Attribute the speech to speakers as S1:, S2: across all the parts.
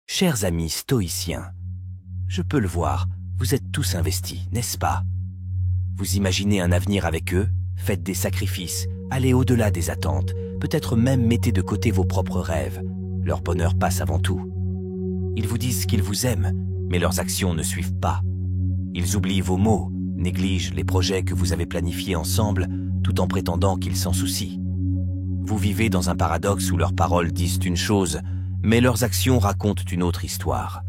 S1: Chers amis stoïciens, je peux le voir, vous êtes tous investis, n'est-ce pas? Vous imaginez un avenir avec eux, faites des sacrifices, allez au-delà des attentes, peut-être même mettez de côté vos propres rêves. Leur bonheur passe avant tout. Ils vous disent qu'ils vous aiment, mais leurs actions ne suivent pas. Ils oublient vos mots, négligent les projets que vous avez planifiés ensemble, tout en prétendant qu'ils s'en soucient. Vous vivez dans un paradoxe où leurs paroles disent une chose, mais leurs actions racontent une autre histoire.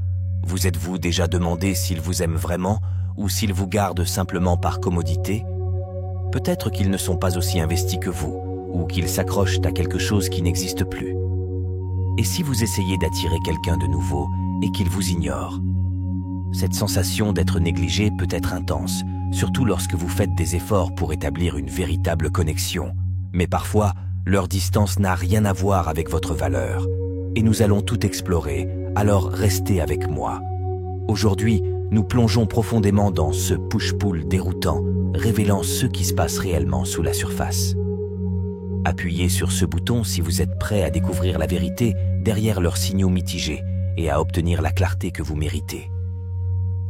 S1: Vous êtes-vous déjà demandé s'ils vous aiment vraiment ou s'ils vous gardent simplement par commodité? Peut-être qu'ils ne sont pas aussi investis que vous, ou qu'ils s'accrochent à quelque chose qui n'existe plus. Et si vous essayez d'attirer quelqu'un de nouveau et qu'il vous ignore? Cette sensation d'être négligé peut être intense, surtout lorsque vous faites des efforts pour établir une véritable connexion. Mais parfois, leur distance n'a rien à voir avec votre valeur. Et nous allons tout explorer, alors restez avec moi. Aujourd'hui, nous plongeons profondément dans ce push-pull déroutant, révélant ce qui se passe réellement sous la surface. Appuyez sur ce bouton si vous êtes prêt à découvrir la vérité derrière leurs signaux mitigés et à obtenir la clarté que vous méritez.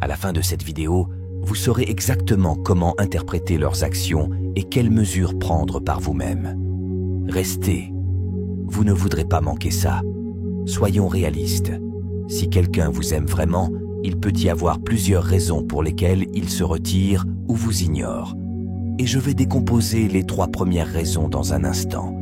S1: À la fin de cette vidéo, vous saurez exactement comment interpréter leurs actions et quelles mesures prendre par vous-même. Restez. Vous ne voudrez pas manquer ça. Soyons réalistes. Si quelqu'un vous aime vraiment, il peut y avoir plusieurs raisons pour lesquelles il se retire ou vous ignore. Et je vais décomposer les 3 premières raisons dans un instant.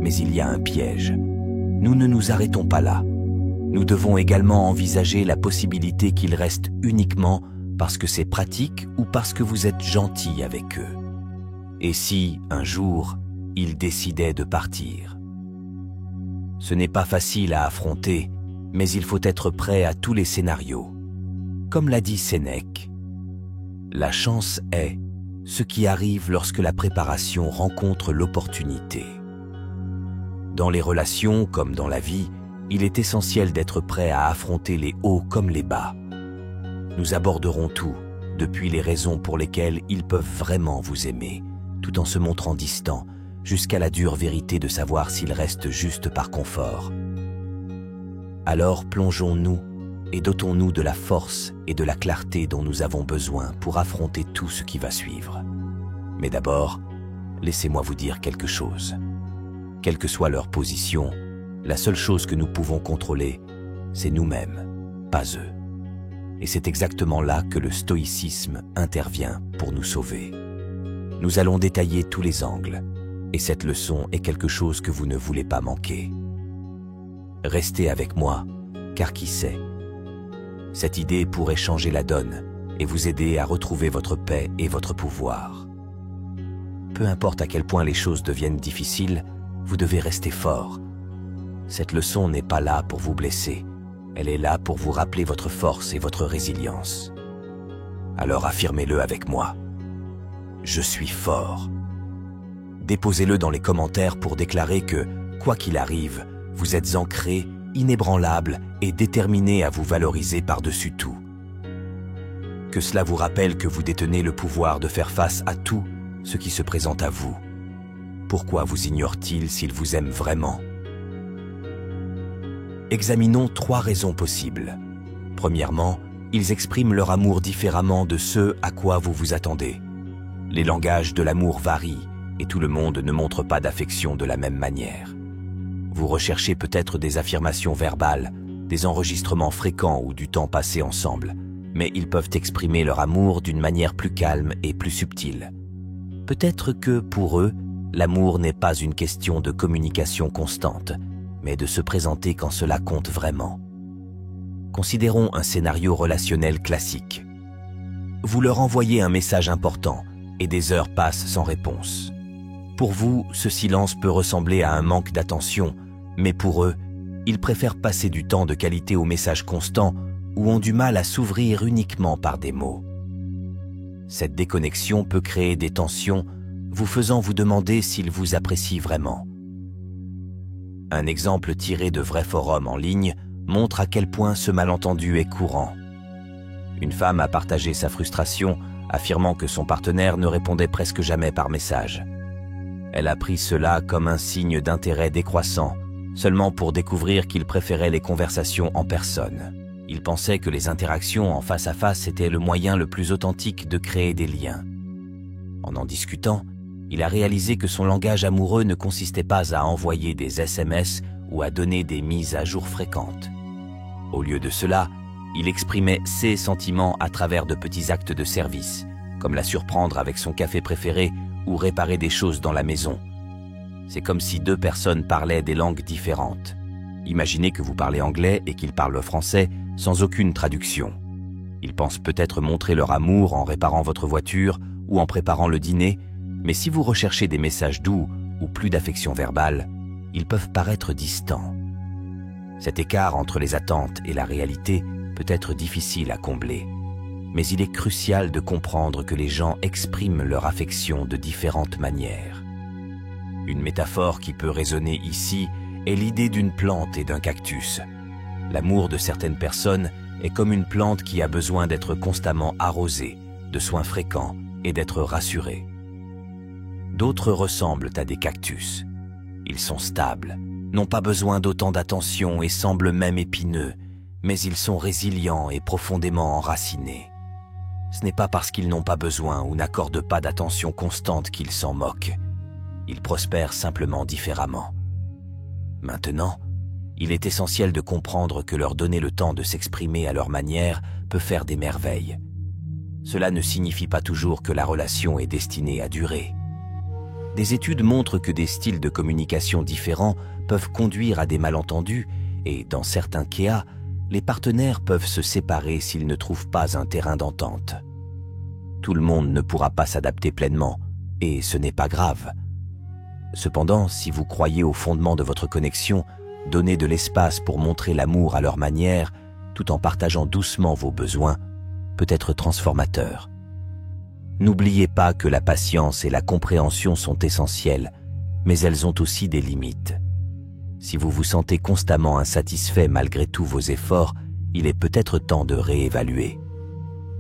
S1: Mais il y a un piège. Nous ne nous arrêtons pas là. Nous devons également envisager la possibilité qu'ils restent uniquement parce que c'est pratique ou parce que vous êtes gentil avec eux. Et si, un jour, ils décidaient de partir? Ce n'est pas facile à affronter, mais il faut être prêt à tous les scénarios. Comme l'a dit Sénèque, la chance est ce qui arrive lorsque la préparation rencontre l'opportunité. Dans les relations comme dans la vie, il est essentiel d'être prêt à affronter les hauts comme les bas. Nous aborderons tout, depuis les raisons pour lesquelles ils peuvent vraiment vous aimer, tout en se montrant distants, jusqu'à la dure vérité de savoir s'ils restent juste par confort. Alors plongeons-nous et dotons-nous de la force et de la clarté dont nous avons besoin pour affronter tout ce qui va suivre. Mais d'abord, laissez-moi vous dire quelque chose. Quelle que soit leur position, la seule chose que nous pouvons contrôler, c'est nous-mêmes, pas eux. Et c'est exactement là que le stoïcisme intervient pour nous sauver. Nous allons détailler tous les angles, et cette leçon est quelque chose que vous ne voulez pas manquer. Restez avec moi, car qui sait, cette idée pourrait changer la donne et vous aider à retrouver votre paix et votre pouvoir. Peu importe à quel point les choses deviennent difficiles, vous devez rester fort. Cette leçon n'est pas là pour vous blesser, elle est là pour vous rappeler votre force et votre résilience. Alors affirmez-le avec moi. Je suis fort. Déposez-le dans les commentaires pour déclarer que, quoi qu'il arrive, vous êtes ancré, inébranlable et déterminé à vous valoriser par-dessus tout. Que cela vous rappelle que vous détenez le pouvoir de faire face à tout ce qui se présente à vous. Pourquoi vous ignore-t-il s'il vous aime vraiment? Examinons 3 raisons possibles. Premièrement, ils expriment leur amour différemment de ce à quoi vous vous attendez. Les langages de l'amour varient et tout le monde ne montre pas d'affection de la même manière. Vous recherchez peut-être des affirmations verbales, des enregistrements fréquents ou du temps passé ensemble, mais ils peuvent exprimer leur amour d'une manière plus calme et plus subtile. Peut-être que, pour eux, l'amour n'est pas une question de communication constante, mais de se présenter quand cela compte vraiment. Considérons un scénario relationnel classique. Vous leur envoyez un message important et des heures passent sans réponse. Pour vous, ce silence peut ressembler à un manque d'attention, mais pour eux, ils préfèrent passer du temps de qualité aux messages constants ou ont du mal à s'ouvrir uniquement par des mots. Cette déconnexion peut créer des tensions, vous faisant vous demander s'ils vous apprécient vraiment. Un exemple tiré de vrais forums en ligne montre à quel point ce malentendu est courant. Une femme a partagé sa frustration, affirmant que son partenaire ne répondait presque jamais par message. Elle a pris cela comme un signe d'intérêt décroissant, seulement pour découvrir qu'il préférait les conversations en personne. Il pensait que les interactions en face à face étaient le moyen le plus authentique de créer des liens. En discutant, il a réalisé que son langage amoureux ne consistait pas à envoyer des SMS ou à donner des mises à jour fréquentes. Au lieu de cela, il exprimait ses sentiments à travers de petits actes de service, comme la surprendre avec son café préféré ou réparer des choses dans la maison. C'est comme si deux personnes parlaient des langues différentes. Imaginez que vous parlez anglais et qu'ils parlent français sans aucune traduction. Ils pensent peut-être montrer leur amour en réparant votre voiture ou en préparant le dîner, mais si vous recherchez des messages doux ou plus d'affection verbale, ils peuvent paraître distants. Cet écart entre les attentes et la réalité peut être difficile à combler, mais il est crucial de comprendre que les gens expriment leur affection de différentes manières. Une métaphore qui peut résonner ici est l'idée d'une plante et d'un cactus. L'amour de certaines personnes est comme une plante qui a besoin d'être constamment arrosée, de soins fréquents et d'être rassurée. D'autres ressemblent à des cactus. Ils sont stables, n'ont pas besoin d'autant d'attention et semblent même épineux, mais ils sont résilients et profondément enracinés. Ce n'est pas parce qu'ils n'ont pas besoin ou n'accordent pas d'attention constante qu'ils s'en moquent. Ils prospèrent simplement différemment. Maintenant, il est essentiel de comprendre que leur donner le temps de s'exprimer à leur manière peut faire des merveilles. Cela ne signifie pas toujours que la relation est destinée à durer. Des études montrent que des styles de communication différents peuvent conduire à des malentendus et, dans certains cas, les partenaires peuvent se séparer s'ils ne trouvent pas un terrain d'entente. Tout le monde ne pourra pas s'adapter pleinement, et ce n'est pas grave. Cependant, si vous croyez au fondement de votre connexion, donnez de l'espace pour montrer l'amour à leur manière, tout en partageant doucement vos besoins, peut être transformateur. N'oubliez pas que la patience et la compréhension sont essentielles, mais elles ont aussi des limites. Si vous vous sentez constamment insatisfait malgré tous vos efforts, il est peut-être temps de réévaluer.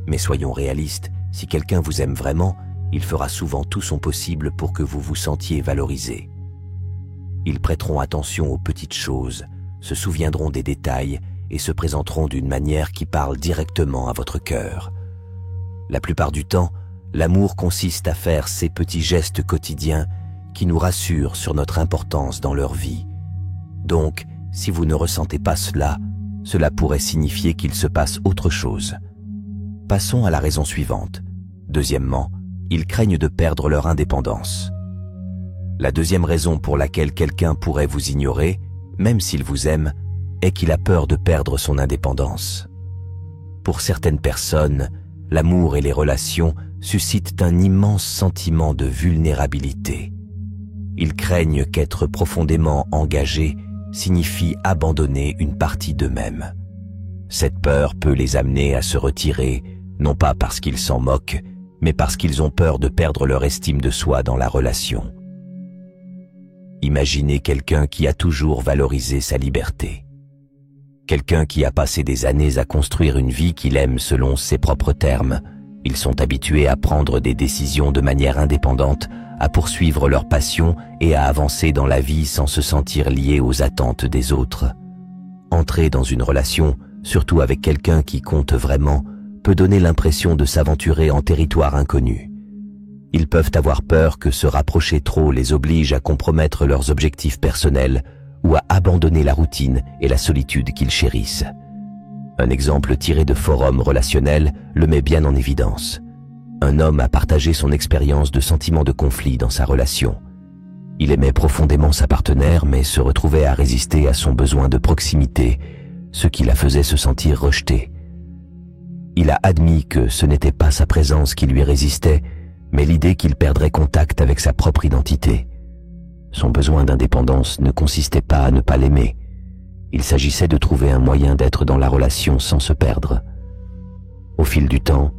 S1: Mais soyons réalistes, si quelqu'un vous aime vraiment, il fera souvent tout son possible pour que vous vous sentiez valorisé. Ils prêteront attention aux petites choses, se souviendront des détails et se présenteront d'une manière qui parle directement à votre cœur. La plupart du temps, l'amour consiste à faire ces petits gestes quotidiens qui nous rassurent sur notre importance dans leur vie. Donc, si vous ne ressentez pas cela, cela pourrait signifier qu'il se passe autre chose. Passons à la raison suivante. Deuxièmement, ils craignent de perdre leur indépendance. La deuxième raison pour laquelle quelqu'un pourrait vous ignorer, même s'il vous aime, est qu'il a peur de perdre son indépendance. Pour certaines personnes, l'amour et les relations suscitent un immense sentiment de vulnérabilité. Ils craignent qu'être profondément engagés signifie abandonner une partie d'eux-mêmes. Cette peur peut les amener à se retirer, non pas parce qu'ils s'en moquent, mais parce qu'ils ont peur de perdre leur estime de soi dans la relation. Imaginez quelqu'un qui a toujours valorisé sa liberté. Quelqu'un qui a passé des années à construire une vie qu'il aime selon ses propres termes. Ils sont habitués à prendre des décisions de manière indépendante, à poursuivre leur passion et à avancer dans la vie sans se sentir liés aux attentes des autres. Entrer dans une relation, surtout avec quelqu'un qui compte vraiment, peut donner l'impression de s'aventurer en territoire inconnu. Ils peuvent avoir peur que se rapprocher trop les oblige à compromettre leurs objectifs personnels ou à abandonner la routine et la solitude qu'ils chérissent. Un exemple tiré de forums relationnels le met bien en évidence. Un homme a partagé son expérience de sentiment de conflit dans sa relation. Il aimait profondément sa partenaire mais se retrouvait à résister à son besoin de proximité, ce qui la faisait se sentir rejetée. Il a admis que ce n'était pas sa présence qui lui résistait, mais l'idée qu'il perdrait contact avec sa propre identité. Son besoin d'indépendance ne consistait pas à ne pas l'aimer. Il s'agissait de trouver un moyen d'être dans la relation sans se perdre. Au fil du temps,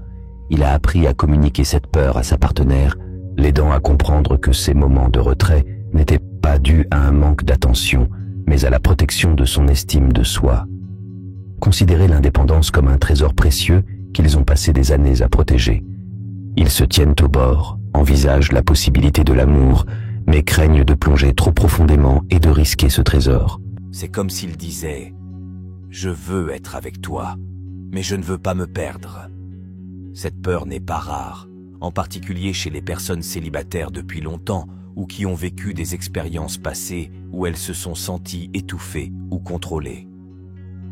S1: il a appris à communiquer cette peur à sa partenaire, l'aidant à comprendre que ces moments de retrait n'étaient pas dus à un manque d'attention, mais à la protection de son estime de soi. Considérez l'indépendance comme un trésor précieux qu'ils ont passé des années à protéger. Ils se tiennent au bord, envisagent la possibilité de l'amour, mais craignent de plonger trop profondément et de risquer ce trésor. C'est comme s'il disait « Je veux être avec toi, mais je ne veux pas me perdre ». Cette peur n'est pas rare, en particulier chez les personnes célibataires depuis longtemps ou qui ont vécu des expériences passées où elles se sont senties étouffées ou contrôlées.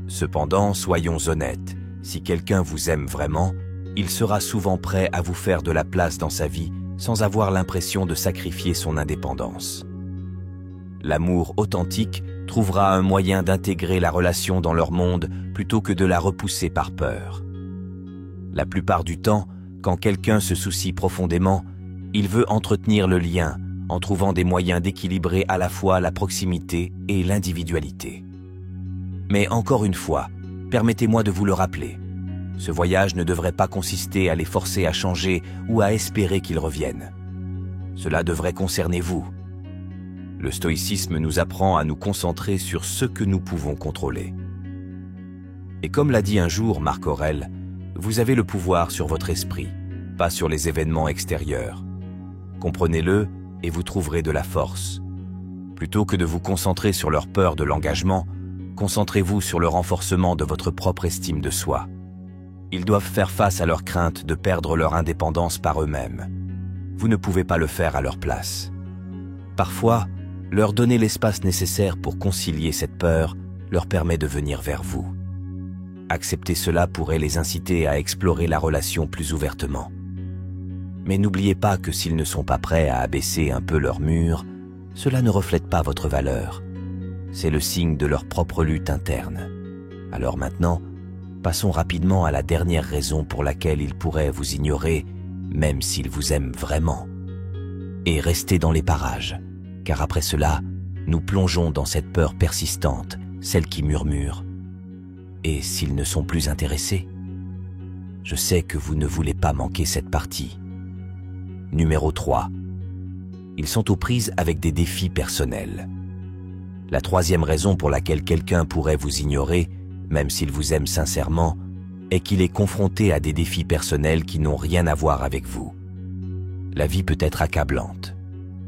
S1: Cependant, soyons honnêtes, si quelqu'un vous aime vraiment, il sera souvent prêt à vous faire de la place dans sa vie sans avoir l'impression de sacrifier son indépendance. L'amour authentique trouvera un moyen d'intégrer la relation dans leur monde plutôt que de la repousser par peur. La plupart du temps, quand quelqu'un se soucie profondément, il veut entretenir le lien en trouvant des moyens d'équilibrer à la fois la proximité et l'individualité. Mais encore une fois, permettez-moi de vous le rappeler, ce voyage ne devrait pas consister à les forcer à changer ou à espérer qu'ils reviennent. Cela devrait concerner vous. Le stoïcisme nous apprend à nous concentrer sur ce que nous pouvons contrôler. Et comme l'a dit un jour Marc Aurèle, vous avez le pouvoir sur votre esprit, pas sur les événements extérieurs. Comprenez-le et vous trouverez de la force. Plutôt que de vous concentrer sur leur peur de l'engagement, concentrez-vous sur le renforcement de votre propre estime de soi. Ils doivent faire face à leur crainte de perdre leur indépendance par eux-mêmes. Vous ne pouvez pas le faire à leur place. Parfois, leur donner l'espace nécessaire pour concilier cette peur leur permet de venir vers vous. Accepter cela pourrait les inciter à explorer la relation plus ouvertement. Mais n'oubliez pas que s'ils ne sont pas prêts à abaisser un peu leur mur, cela ne reflète pas votre valeur. C'est le signe de leur propre lutte interne. Alors maintenant, passons rapidement à la dernière raison pour laquelle ils pourraient vous ignorer, même s'ils vous aiment vraiment. Et restez dans les parages, car après cela, nous plongeons dans cette peur persistante, celle qui murmure. Et s'ils ne sont plus intéressés? Je sais que vous ne voulez pas manquer cette partie. Numéro 3. Ils sont aux prises avec des défis personnels. La troisième raison pour laquelle quelqu'un pourrait vous ignorer, même s'il vous aime sincèrement, est qu'il est confronté à des défis personnels qui n'ont rien à voir avec vous. La vie peut être accablante.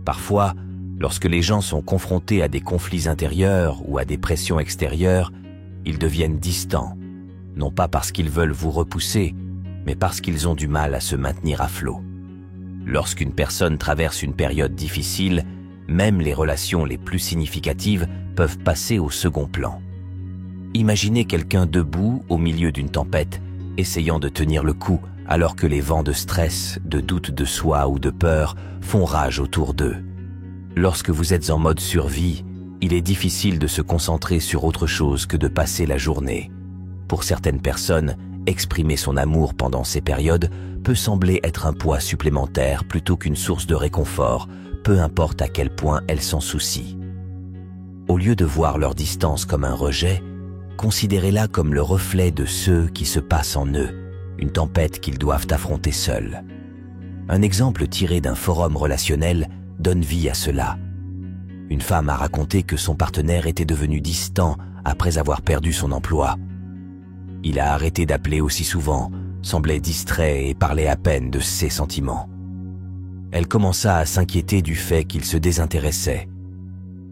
S1: Parfois, lorsque les gens sont confrontés à des conflits intérieurs ou à des pressions extérieures, ils deviennent distants, non pas parce qu'ils veulent vous repousser, mais parce qu'ils ont du mal à se maintenir à flot. Lorsqu'une personne traverse une période difficile, même les relations les plus significatives peuvent passer au second plan. Imaginez quelqu'un debout au milieu d'une tempête, essayant de tenir le coup alors que les vents de stress, de doute de soi ou de peur font rage autour d'eux. Lorsque vous êtes en mode survie, il est difficile de se concentrer sur autre chose que de passer la journée. Pour certaines personnes, exprimer son amour pendant ces périodes peut sembler être un poids supplémentaire plutôt qu'une source de réconfort, peu importe à quel point elles s'en soucient. Au lieu de voir leur distance comme un rejet, considérez-la comme le reflet de ce qui se passe en eux, une tempête qu'ils doivent affronter seuls. Un exemple tiré d'un forum relationnel donne vie à cela. Une femme a raconté que son partenaire était devenu distant après avoir perdu son emploi. Il a arrêté d'appeler aussi souvent, semblait distrait et parlait à peine de ses sentiments. Elle commença à s'inquiéter du fait qu'il se désintéressait.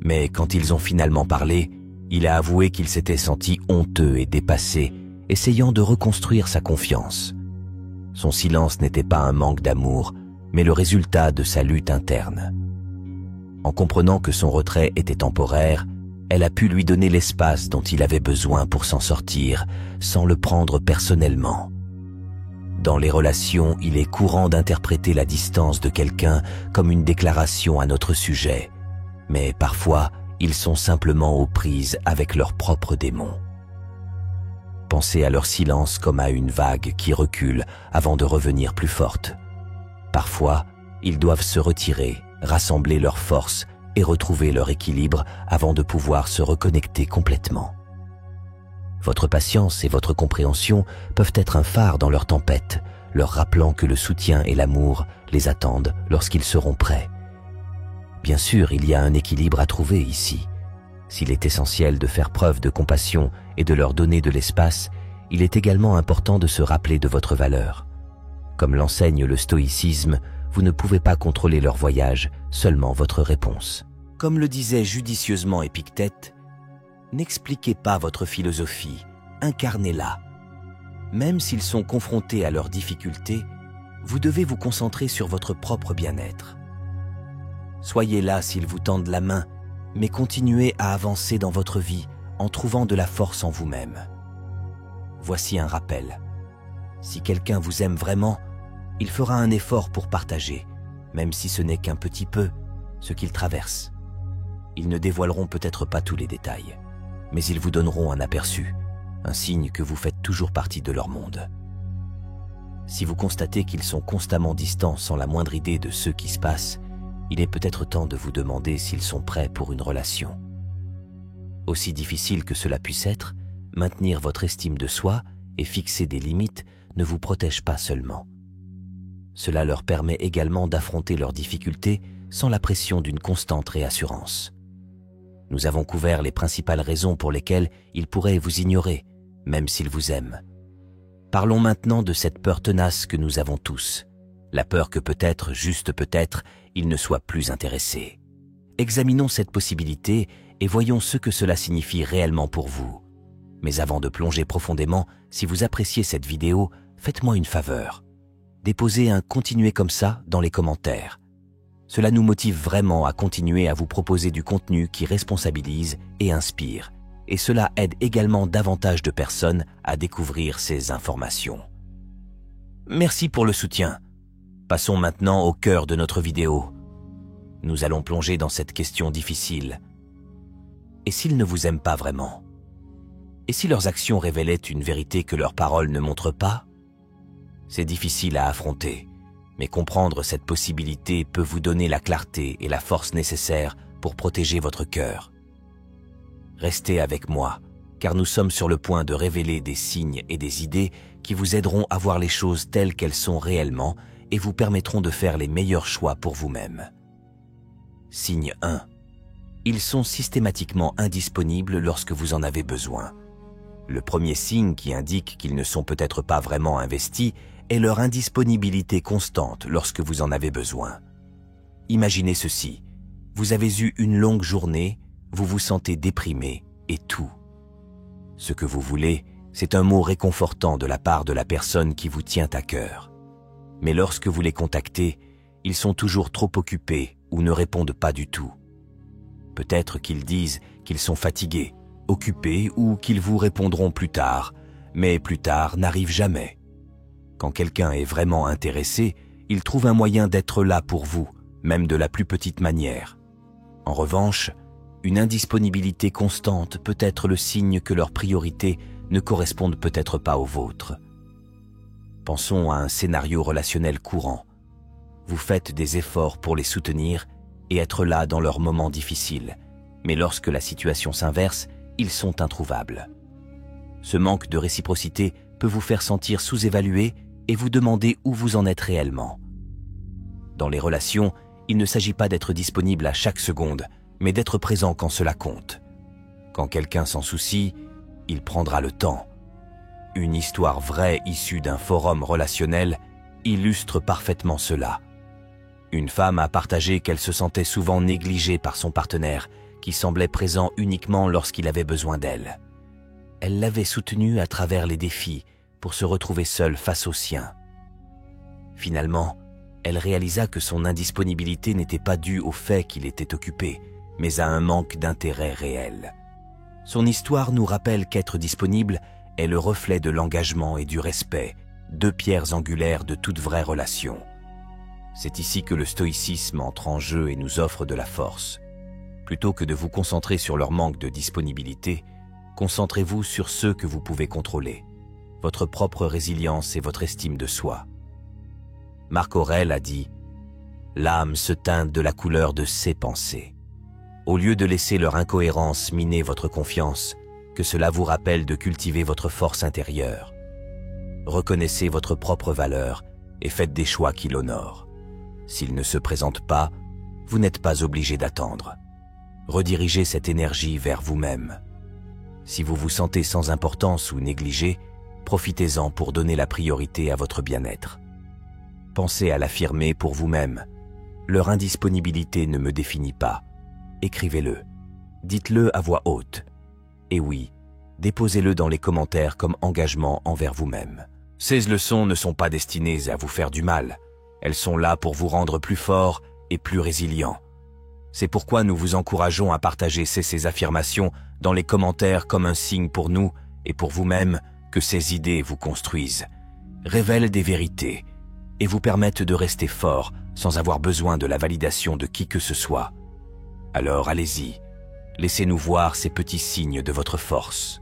S1: Mais quand ils ont finalement parlé, il a avoué qu'il s'était senti honteux et dépassé, essayant de reconstruire sa confiance. Son silence n'était pas un manque d'amour, mais le résultat de sa lutte interne. En comprenant que son retrait était temporaire, elle a pu lui donner l'espace dont il avait besoin pour s'en sortir, sans le prendre personnellement. Dans les relations, il est courant d'interpréter la distance de quelqu'un comme une déclaration à notre sujet, mais parfois, ils sont simplement aux prises avec leurs propres démons. Pensez à leur silence comme à une vague qui recule avant de revenir plus forte. Parfois, ils doivent se retirer, rassembler leurs forces et retrouver leur équilibre avant de pouvoir se reconnecter complètement. Votre patience et votre compréhension peuvent être un phare dans leur tempête, leur rappelant que le soutien et l'amour les attendent lorsqu'ils seront prêts. Bien sûr, il y a un équilibre à trouver ici. S'il est essentiel de faire preuve de compassion et de leur donner de l'espace, il est également important de se rappeler de votre valeur. Comme l'enseigne le stoïcisme, vous ne pouvez pas contrôler leur voyage, seulement votre réponse. Comme le disait judicieusement Épictète, N'expliquez pas votre philosophie, incarnez-la. Même s'ils sont confrontés à leurs difficultés, vous devez vous concentrer sur votre propre bien-être. Soyez là s'ils vous tendent la main, mais continuez à avancer dans votre vie en trouvant de la force en vous-même. Voici un rappel. Si quelqu'un vous aime vraiment, il fera un effort pour partager, même si ce n'est qu'un petit peu, ce qu'il traverse. Ils ne dévoileront peut-être pas tous les détails, mais ils vous donneront un aperçu, un signe que vous faites toujours partie de leur monde. Si vous constatez qu'ils sont constamment distants sans la moindre idée de ce qui se passe, il est peut-être temps de vous demander s'ils sont prêts pour une relation. Aussi difficile que cela puisse être, maintenir votre estime de soi et fixer des limites ne vous protège pas seulement. Cela leur permet également d'affronter leurs difficultés sans la pression d'une constante réassurance. Nous avons couvert les principales raisons pour lesquelles ils pourraient vous ignorer, même s'ils vous aiment. Parlons maintenant de cette peur tenace que nous avons tous, la peur que peut-être, juste peut-être, ils ne soient plus intéressés. Examinons cette possibilité et voyons ce que cela signifie réellement pour vous. Mais avant de plonger profondément, si vous appréciez cette vidéo, faites-moi une faveur. Déposez un « Continuez comme ça » dans les commentaires. Cela nous motive vraiment à continuer à vous proposer du contenu qui responsabilise et inspire. Et cela aide également davantage de personnes à découvrir ces informations. Merci pour le soutien. Passons maintenant au cœur de notre vidéo. Nous allons plonger dans cette question difficile. Et s'ils ne vous aiment pas vraiment? Et si leurs actions révélaient une vérité que leurs paroles ne montrent pas? C'est difficile à affronter, mais comprendre cette possibilité peut vous donner la clarté et la force nécessaires pour protéger votre cœur. Restez avec moi, car nous sommes sur le point de révéler des signes et des idées qui vous aideront à voir les choses telles qu'elles sont réellement et vous permettront de faire les meilleurs choix pour vous-même. Signe 1. Ils sont systématiquement indisponibles lorsque vous en avez besoin. Le premier signe qui indique qu'ils ne sont peut-être pas vraiment investis est leur indisponibilité constante lorsque vous en avez besoin. Imaginez ceci. Vous avez eu une longue journée, vous vous sentez déprimé et tout. Ce que vous voulez, c'est un mot réconfortant de la part de la personne qui vous tient à cœur. Mais lorsque vous les contactez, ils sont toujours trop occupés ou ne répondent pas du tout. Peut-être qu'ils disent qu'ils sont fatigués, occupés ou qu'ils vous répondront plus tard, mais plus tard n'arrive jamais. Quand quelqu'un est vraiment intéressé, il trouve un moyen d'être là pour vous, même de la plus petite manière. En revanche, une indisponibilité constante peut être le signe que leurs priorités ne correspondent peut-être pas aux vôtres. Pensons à un scénario relationnel courant. Vous faites des efforts pour les soutenir et être là dans leurs moments difficiles, mais lorsque la situation s'inverse, ils sont introuvables. Ce manque de réciprocité peut vous faire sentir sous-évalué et vous demander où vous en êtes réellement. Dans les relations, il ne s'agit pas d'être disponible à chaque seconde, mais d'être présent quand cela compte. Quand quelqu'un s'en soucie, il prendra le temps. Une histoire vraie issue d'un forum relationnel illustre parfaitement cela. Une femme a partagé qu'elle se sentait souvent négligée par son partenaire, qui semblait présent uniquement lorsqu'il avait besoin d'elle. Elle l'avait soutenu à travers les défis pour se retrouver seule face aux siens. Finalement, elle réalisa que son indisponibilité n'était pas due au fait qu'il était occupé, mais à un manque d'intérêt réel. Son histoire nous rappelle qu'être disponible est le reflet de l'engagement et du respect, deux pierres angulaires de toute vraie relation. C'est ici que le stoïcisme entre en jeu et nous offre de la force. Plutôt que de vous concentrer sur leur manque de disponibilité, concentrez-vous sur ceux que vous pouvez contrôler, votre propre résilience et votre estime de soi. Marc Aurèle a dit « L'âme se teinte de la couleur de ses pensées ». Au lieu de laisser leur incohérence miner votre confiance, que cela vous rappelle de cultiver votre force intérieure. Reconnaissez votre propre valeur et faites des choix qui l'honorent. S'ils ne se présentent pas, vous n'êtes pas obligé d'attendre. Redirigez cette énergie vers vous-même. Si vous vous sentez sans importance ou négligé, profitez-en pour donner la priorité à votre bien-être. Pensez à l'affirmer pour vous-même. Leur indisponibilité ne me définit pas. Écrivez-le. Dites-le à voix haute. Et oui, déposez-le dans les commentaires comme engagement envers vous-même. Ces leçons ne sont pas destinées à vous faire du mal. Elles sont là pour vous rendre plus fort et plus résilient. C'est pourquoi nous vous encourageons à partager ces affirmations dans les commentaires comme un signe pour nous et pour vous-même que ces idées vous construisent, révèlent des vérités et vous permettent de rester fort sans avoir besoin de la validation de qui que ce soit. Alors allez-y, laissez-nous voir ces petits signes de votre force.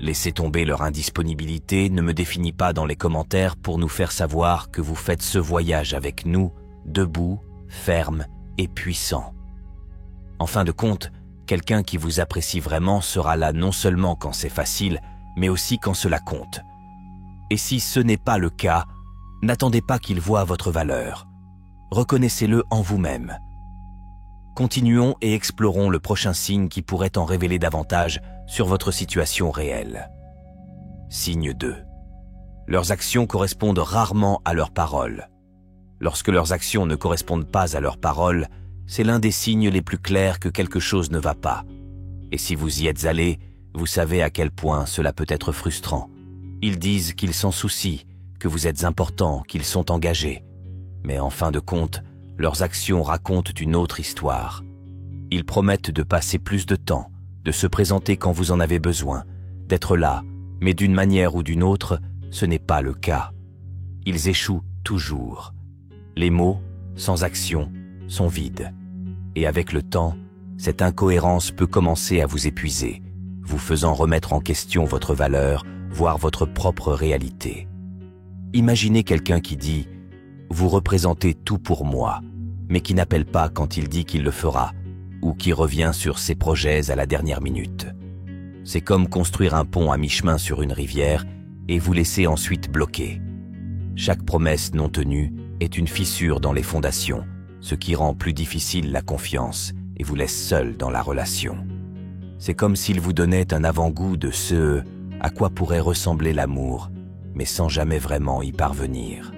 S1: Laissez tomber leur indisponibilité ne me définit pas dans les commentaires pour nous faire savoir que vous faites ce voyage avec nous, debout, ferme et puissant. En fin de compte, quelqu'un qui vous apprécie vraiment sera là non seulement quand c'est facile, mais aussi quand cela compte. Et si ce n'est pas le cas, n'attendez pas qu'il voie votre valeur. Reconnaissez-le en vous-même. Continuons et explorons le prochain signe qui pourrait en révéler davantage sur votre situation réelle. Signe 2. Leurs actions correspondent rarement à leurs paroles. Lorsque leurs actions ne correspondent pas à leurs paroles, c'est l'un des signes les plus clairs que quelque chose ne va pas. Et si vous y êtes allé, vous savez à quel point cela peut être frustrant. Ils disent qu'ils s'en soucient, que vous êtes important, qu'ils sont engagés. Mais en fin de compte, leurs actions racontent une autre histoire. Ils promettent de passer plus de temps, de se présenter quand vous en avez besoin, d'être là, mais d'une manière ou d'une autre, ce n'est pas le cas. Ils échouent toujours. Les mots, sans action, sont vides. Et avec le temps, cette incohérence peut commencer à vous épuiser, vous faisant remettre en question votre valeur, voire votre propre réalité. Imaginez quelqu'un qui dit « Vous représentez tout pour moi », mais qui n'appelle pas quand il dit qu'il le fera, ou qui revient sur ses projets à la dernière minute. C'est comme construire un pont à mi-chemin sur une rivière et vous laisser ensuite bloqué. Chaque promesse non tenue est une fissure dans les fondations, ce qui rend plus difficile la confiance et vous laisse seul dans la relation. C'est comme s'il vous donnait un avant-goût de ce à quoi pourrait ressembler l'amour, mais sans jamais vraiment y parvenir.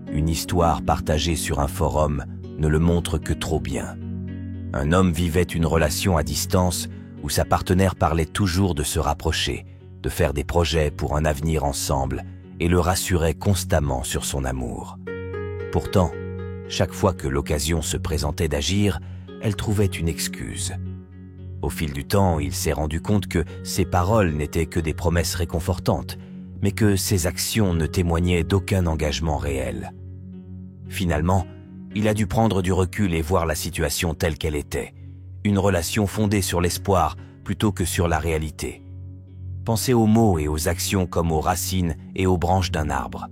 S1: Une histoire partagée sur un forum ne le montre que trop bien. Un homme vivait une relation à distance où sa partenaire parlait toujours de se rapprocher, de faire des projets pour un avenir ensemble et le rassurait constamment sur son amour. Pourtant, chaque fois que l'occasion se présentait d'agir, elle trouvait une excuse. Au fil du temps, il s'est rendu compte que ses paroles n'étaient que des promesses réconfortantes, mais que ses actions ne témoignaient d'aucun engagement réel. Finalement, il a dû prendre du recul et voir la situation telle qu'elle était, une relation fondée sur l'espoir plutôt que sur la réalité. Pensez aux mots et aux actions comme aux racines et aux branches d'un arbre.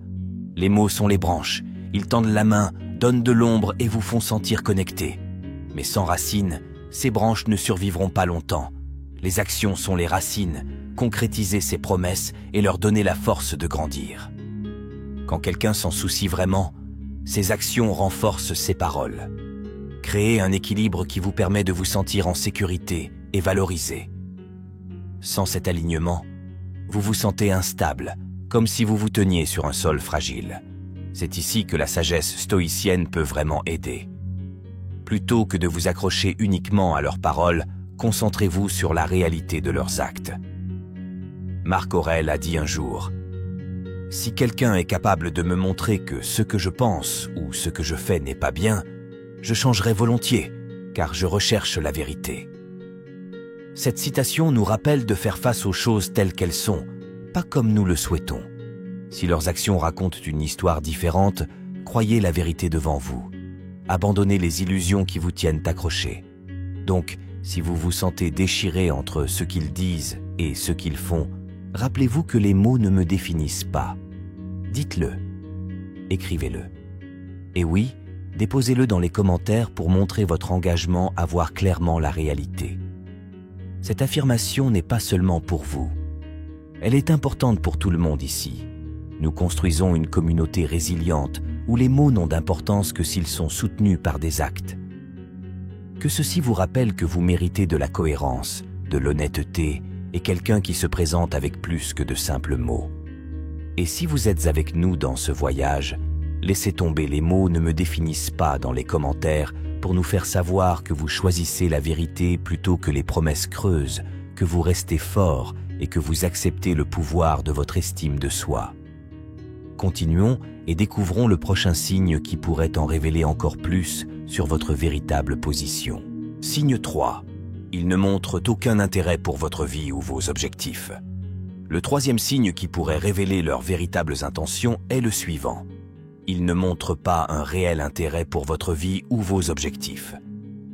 S1: Les mots sont les branches, ils tendent la main, donnent de l'ombre et vous font sentir connectés. Mais sans racines, ces branches ne survivront pas longtemps. Les actions sont les racines, concrétiser ses promesses et leur donner la force de grandir. Quand quelqu'un s'en soucie vraiment, ses actions renforcent ses paroles. Créez un équilibre qui vous permet de vous sentir en sécurité et valorisé. Sans cet alignement, vous vous sentez instable, comme si vous vous teniez sur un sol fragile. C'est ici que la sagesse stoïcienne peut vraiment aider. Plutôt que de vous accrocher uniquement à leurs paroles, concentrez-vous sur la réalité de leurs actes. Marc Aurèle a dit un jour « Si quelqu'un est capable de me montrer que ce que je pense ou ce que je fais n'est pas bien, je changerai volontiers, car je recherche la vérité. » Cette citation nous rappelle de faire face aux choses telles qu'elles sont, pas comme nous le souhaitons. Si leurs actions racontent une histoire différente, croyez la vérité devant vous. Abandonnez les illusions qui vous tiennent accrochés. Donc, si vous vous sentez déchiré entre ce qu'ils disent et ce qu'ils font, rappelez-vous que les mots ne me définissent pas. Dites-le. Écrivez-le. Et oui, déposez-le dans les commentaires pour montrer votre engagement à voir clairement la réalité. Cette affirmation n'est pas seulement pour vous. Elle est importante pour tout le monde ici. Nous construisons une communauté résiliente où les mots n'ont d'importance que s'ils sont soutenus par des actes. Que ceci vous rappelle que vous méritez de la cohérence, de l'honnêteté et quelqu'un qui se présente avec plus que de simples mots. Et si vous êtes avec nous dans ce voyage, laissez tomber les mots ne me définissent pas dans les commentaires pour nous faire savoir que vous choisissez la vérité plutôt que les promesses creuses, que vous restez fort et que vous acceptez le pouvoir de votre estime de soi. Continuons et découvrons le prochain signe qui pourrait en révéler encore plus sur votre véritable position. Signe 3. Ils ne montrent aucun intérêt pour votre vie ou vos objectifs. Le troisième signe qui pourrait révéler leurs véritables intentions est le suivant. Ils ne montrent pas un réel intérêt pour votre vie ou vos objectifs.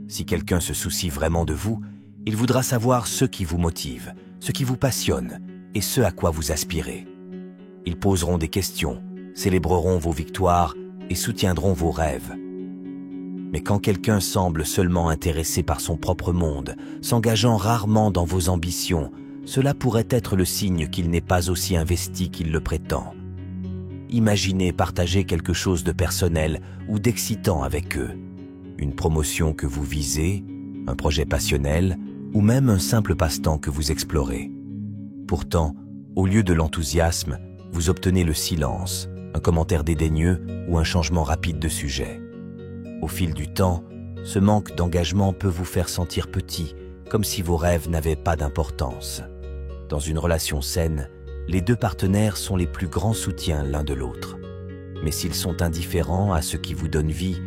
S1: Si quelqu'un se soucie vraiment de vous, il voudra savoir ce qui vous motive, ce qui vous passionne et ce à quoi vous aspirez. Ils poseront des questions, célébreront vos victoires et soutiendront vos rêves. Mais quand quelqu'un semble seulement intéressé par son propre monde, s'engageant rarement dans vos ambitions, cela pourrait être le signe qu'il n'est pas aussi investi qu'il le prétend. Imaginez partager quelque chose de personnel ou d'excitant avec eux. Une promotion que vous visez, un projet passionnel ou même un simple passe-temps que vous explorez. Pourtant, au lieu de l'enthousiasme, vous obtenez le silence, un commentaire dédaigneux ou un changement rapide de sujet. Au fil du temps, ce manque d'engagement peut vous faire sentir petit, comme si vos rêves n'avaient pas d'importance. Dans une relation saine, les deux partenaires sont les plus grands soutiens l'un de l'autre. Mais s'ils sont indifférents à ce qui vous donne vie,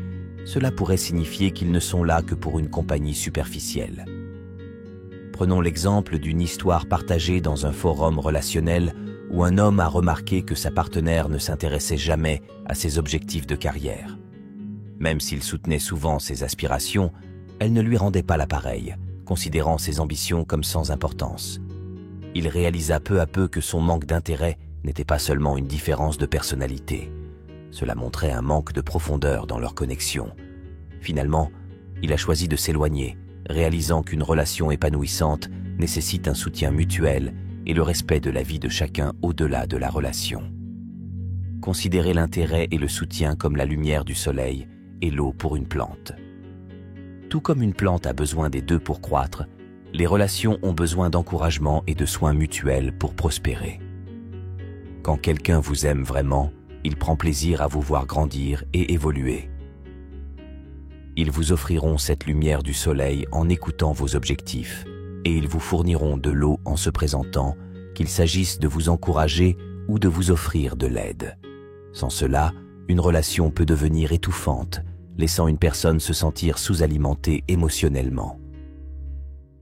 S1: cela pourrait signifier qu'ils ne sont là que pour une compagnie superficielle. Prenons l'exemple d'une histoire partagée dans un forum relationnel où un homme a remarqué que sa partenaire ne s'intéressait jamais à ses objectifs de carrière. Même s'il soutenait souvent ses aspirations, elle ne lui rendait pas l'appareil, considérant ses ambitions comme sans importance. Il réalisa peu à peu que son manque d'intérêt n'était pas seulement une différence de personnalité. Cela montrait un manque de profondeur dans leur connexion. Finalement, il a choisi de s'éloigner, réalisant qu'une relation épanouissante nécessite un soutien mutuel et le respect de la vie de chacun au-delà de la relation. Considérez l'intérêt et le soutien comme la lumière du soleil et l'eau pour une plante. Tout comme une plante a besoin des deux pour croître, les relations ont besoin d'encouragement et de soins mutuels pour prospérer. Quand quelqu'un vous aime vraiment, il prend plaisir à vous voir grandir et évoluer. Ils vous offriront cette lumière du soleil en écoutant vos objectifs et ils vous fourniront de l'eau en se présentant, qu'il s'agisse de vous encourager ou de vous offrir de l'aide. Sans cela, une relation peut devenir étouffante, laissant une personne se sentir sous-alimentée émotionnellement.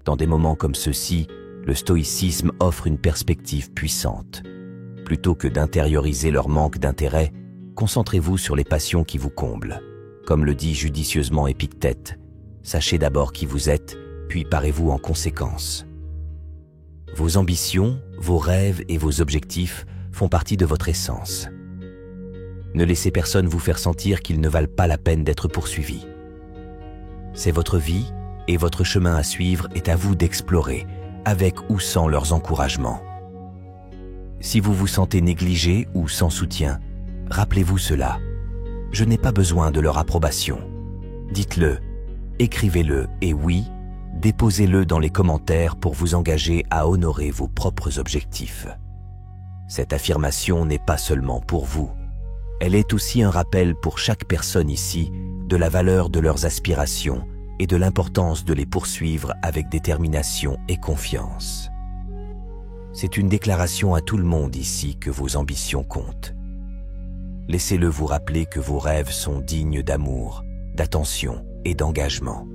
S1: Dans des moments comme ceux-ci, le stoïcisme offre une perspective puissante. Plutôt que d'intérioriser leur manque d'intérêt, concentrez-vous sur les passions qui vous comblent. Comme le dit judicieusement Épictète, sachez d'abord qui vous êtes, puis parez-vous en conséquence. Vos ambitions, vos rêves et vos objectifs font partie de votre essence. Ne laissez personne vous faire sentir qu'ils ne valent pas la peine d'être poursuivis. C'est votre vie et votre chemin à suivre est à vous d'explorer, avec ou sans leurs encouragements. Si vous vous sentez négligé ou sans soutien, rappelez-vous cela. Je n'ai pas besoin de leur approbation. Dites-le, écrivez-le et oui, déposez-le dans les commentaires pour vous engager à honorer vos propres objectifs. Cette affirmation n'est pas seulement pour vous. Elle est aussi un rappel pour chaque personne ici de la valeur de leurs aspirations et de l'importance de les poursuivre avec détermination et confiance. C'est une déclaration à tout le monde ici que vos ambitions comptent. Laissez-le vous rappeler que vos rêves sont dignes d'amour, d'attention et d'engagement.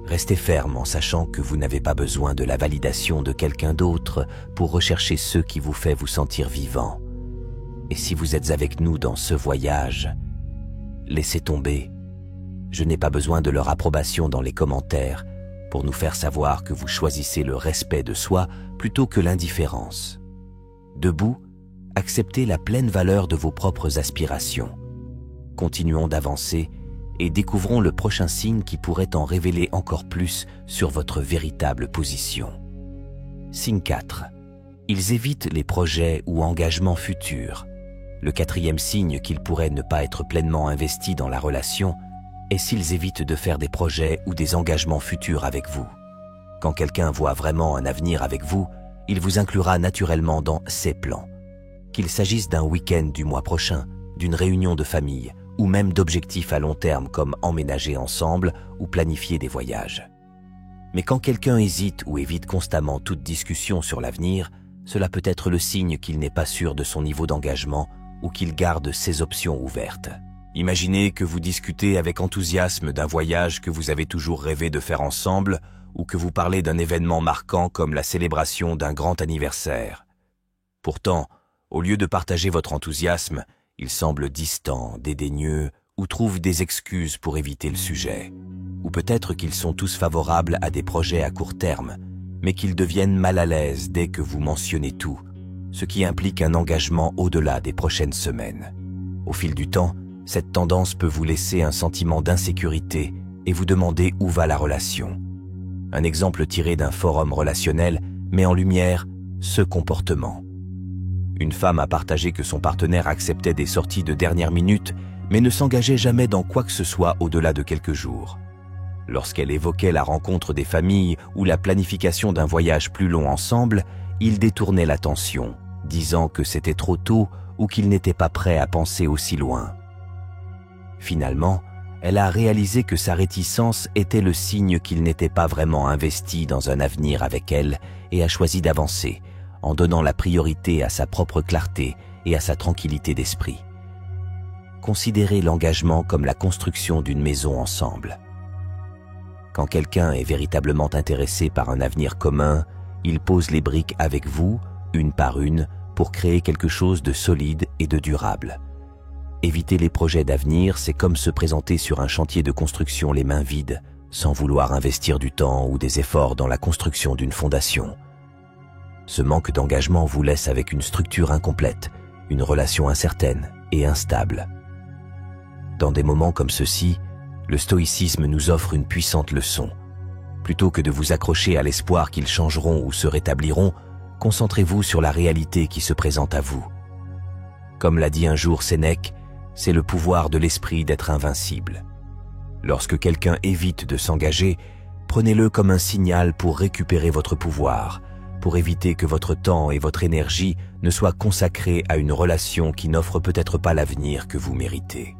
S1: Restez ferme en sachant que vous n'avez pas besoin de la validation de quelqu'un d'autre pour rechercher ce qui vous fait vous sentir vivant. Et si vous êtes avec nous dans ce voyage, laissez tomber. Je n'ai pas besoin de leur approbation dans les commentaires pour nous faire savoir que vous choisissez le respect de soi plutôt que l'indifférence. Debout, acceptez la pleine valeur de vos propres aspirations. Continuons d'avancer et découvrons le prochain signe qui pourrait en révéler encore plus sur votre véritable position. Signe 4. Ils évitent les projets ou engagements futurs. Le quatrième signe qu'ils pourraient ne pas être pleinement investis dans la relation est s'ils évitent de faire des projets ou des engagements futurs avec vous. Quand quelqu'un voit vraiment un avenir avec vous, il vous inclura naturellement dans ses plans. Qu'il s'agisse d'un week-end du mois prochain, d'une réunion de famille, ou même d'objectifs à long terme comme emménager ensemble ou planifier des voyages. Mais quand quelqu'un hésite ou évite constamment toute discussion sur l'avenir, cela peut être le signe qu'il n'est pas sûr de son niveau d'engagement ou qu'il garde ses options ouvertes. Imaginez que vous discutez avec enthousiasme d'un voyage que vous avez toujours rêvé de faire ensemble ou que vous parlez d'un événement marquant comme la célébration d'un grand anniversaire. Pourtant, au lieu de partager votre enthousiasme, il semble distant, dédaigneux ou trouve des excuses pour éviter le sujet. Ou peut-être qu'ils sont tous favorables à des projets à court terme, mais qu'ils deviennent mal à l'aise dès que vous mentionnez tout, ce qui implique un engagement au-delà des prochaines semaines. Au fil du temps, cette tendance peut vous laisser un sentiment d'insécurité et vous demander où va la relation. Un exemple tiré d'un forum relationnel met en lumière ce comportement. Une femme a partagé que son partenaire acceptait des sorties de dernière minute, mais ne s'engageait jamais dans quoi que ce soit au-delà de quelques jours. Lorsqu'elle évoquait la rencontre des familles ou la planification d'un voyage plus long ensemble, il détournait l'attention, disant que c'était trop tôt ou qu'il n'était pas prêt à penser aussi loin. Finalement, elle a réalisé que sa réticence était le signe qu'il n'était pas vraiment investi dans un avenir avec elle et a choisi d'avancer, en donnant la priorité à sa propre clarté et à sa tranquillité d'esprit. Considérez l'engagement comme la construction d'une maison ensemble. Quand quelqu'un est véritablement intéressé par un avenir commun, il pose les briques avec vous, une par une, pour créer quelque chose de solide et de durable. Éviter les projets d'avenir, c'est comme se présenter sur un chantier de construction les mains vides, sans vouloir investir du temps ou des efforts dans la construction d'une fondation. Ce manque d'engagement vous laisse avec une structure incomplète, une relation incertaine et instable. Dans des moments comme ceux-ci, le stoïcisme nous offre une puissante leçon. Plutôt que de vous accrocher à l'espoir qu'ils changeront ou se rétabliront, concentrez-vous sur la réalité qui se présente à vous. Comme l'a dit un jour Sénèque, c'est le pouvoir de l'esprit d'être invincible. Lorsque quelqu'un évite de s'engager, prenez-le comme un signal pour récupérer votre pouvoir, pour éviter que votre temps et votre énergie ne soient consacrés à une relation qui n'offre peut-être pas l'avenir que vous méritez.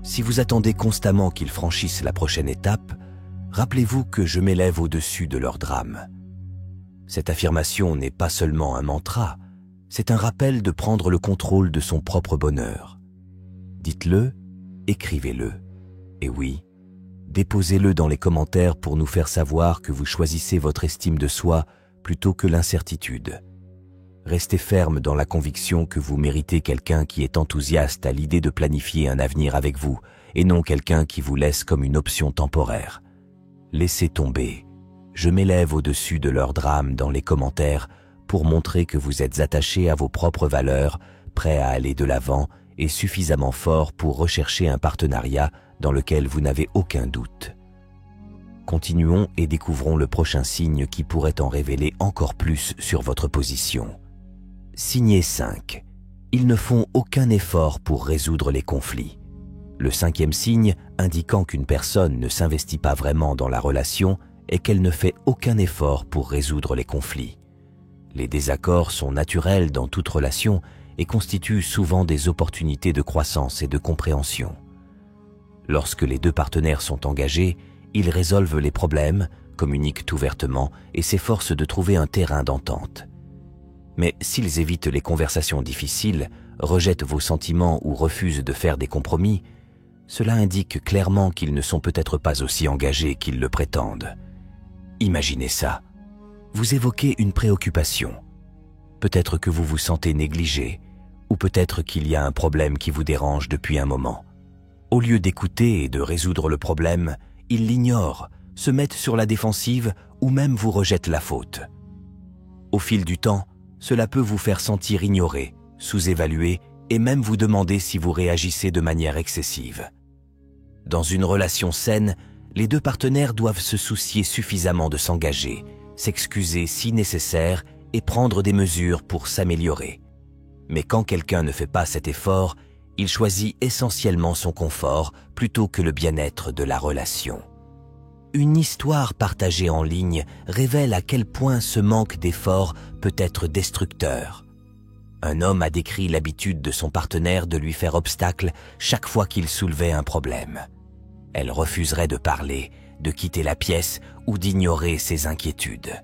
S1: Si vous attendez constamment qu'ils franchissent la prochaine étape, rappelez-vous que je m'élève au-dessus de leur drame. Cette affirmation n'est pas seulement un mantra, c'est un rappel de prendre le contrôle de son propre bonheur. Dites-le, écrivez-le. Et oui, déposez-le dans les commentaires pour nous faire savoir que vous choisissez votre estime de soi plutôt que l'incertitude. Restez ferme dans la conviction que vous méritez quelqu'un qui est enthousiaste à l'idée de planifier un avenir avec vous et non quelqu'un qui vous laisse comme une option temporaire. Laissez tomber. Je m'élève au-dessus de leur drame dans les commentaires pour montrer que vous êtes attaché à vos propres valeurs, prêt à aller de l'avant et suffisamment fort pour rechercher un partenariat dans lequel vous n'avez aucun doute. Continuons et découvrons le prochain signe qui pourrait en révéler encore plus sur votre position. Signe 5. Ils ne font aucun effort pour résoudre les conflits. Le 5e signe, indiquant qu'une personne ne s'investit pas vraiment dans la relation, est qu'elle ne fait aucun effort pour résoudre les conflits. Les désaccords sont naturels dans toute relation et constituent souvent des opportunités de croissance et de compréhension. Lorsque les deux partenaires sont engagés, ils résolvent les problèmes, communiquent ouvertement et s'efforcent de trouver un terrain d'entente. Mais s'ils évitent les conversations difficiles, rejettent vos sentiments ou refusent de faire des compromis, cela indique clairement qu'ils ne sont peut-être pas aussi engagés qu'ils le prétendent. Imaginez ça. Vous évoquez une préoccupation. Peut-être que vous vous sentez négligé, ou peut-être qu'il y a un problème qui vous dérange depuis un moment. Au lieu d'écouter et de résoudre le problème, ils l'ignorent, se mettent sur la défensive ou même vous rejettent la faute. Au fil du temps, cela peut vous faire sentir ignoré, sous-évalué et même vous demander si vous réagissez de manière excessive. Dans une relation saine, les deux partenaires doivent se soucier suffisamment de s'engager, s'excuser si nécessaire et prendre des mesures pour s'améliorer. Mais quand quelqu'un ne fait pas cet effort, il choisit essentiellement son confort plutôt que le bien-être de la relation. Une histoire partagée en ligne révèle à quel point ce manque d'effort peut être destructeur. Un homme a décrit l'habitude de son partenaire de lui faire obstacle chaque fois qu'il soulevait un problème. Elle refuserait de parler, de quitter la pièce ou d'ignorer ses inquiétudes.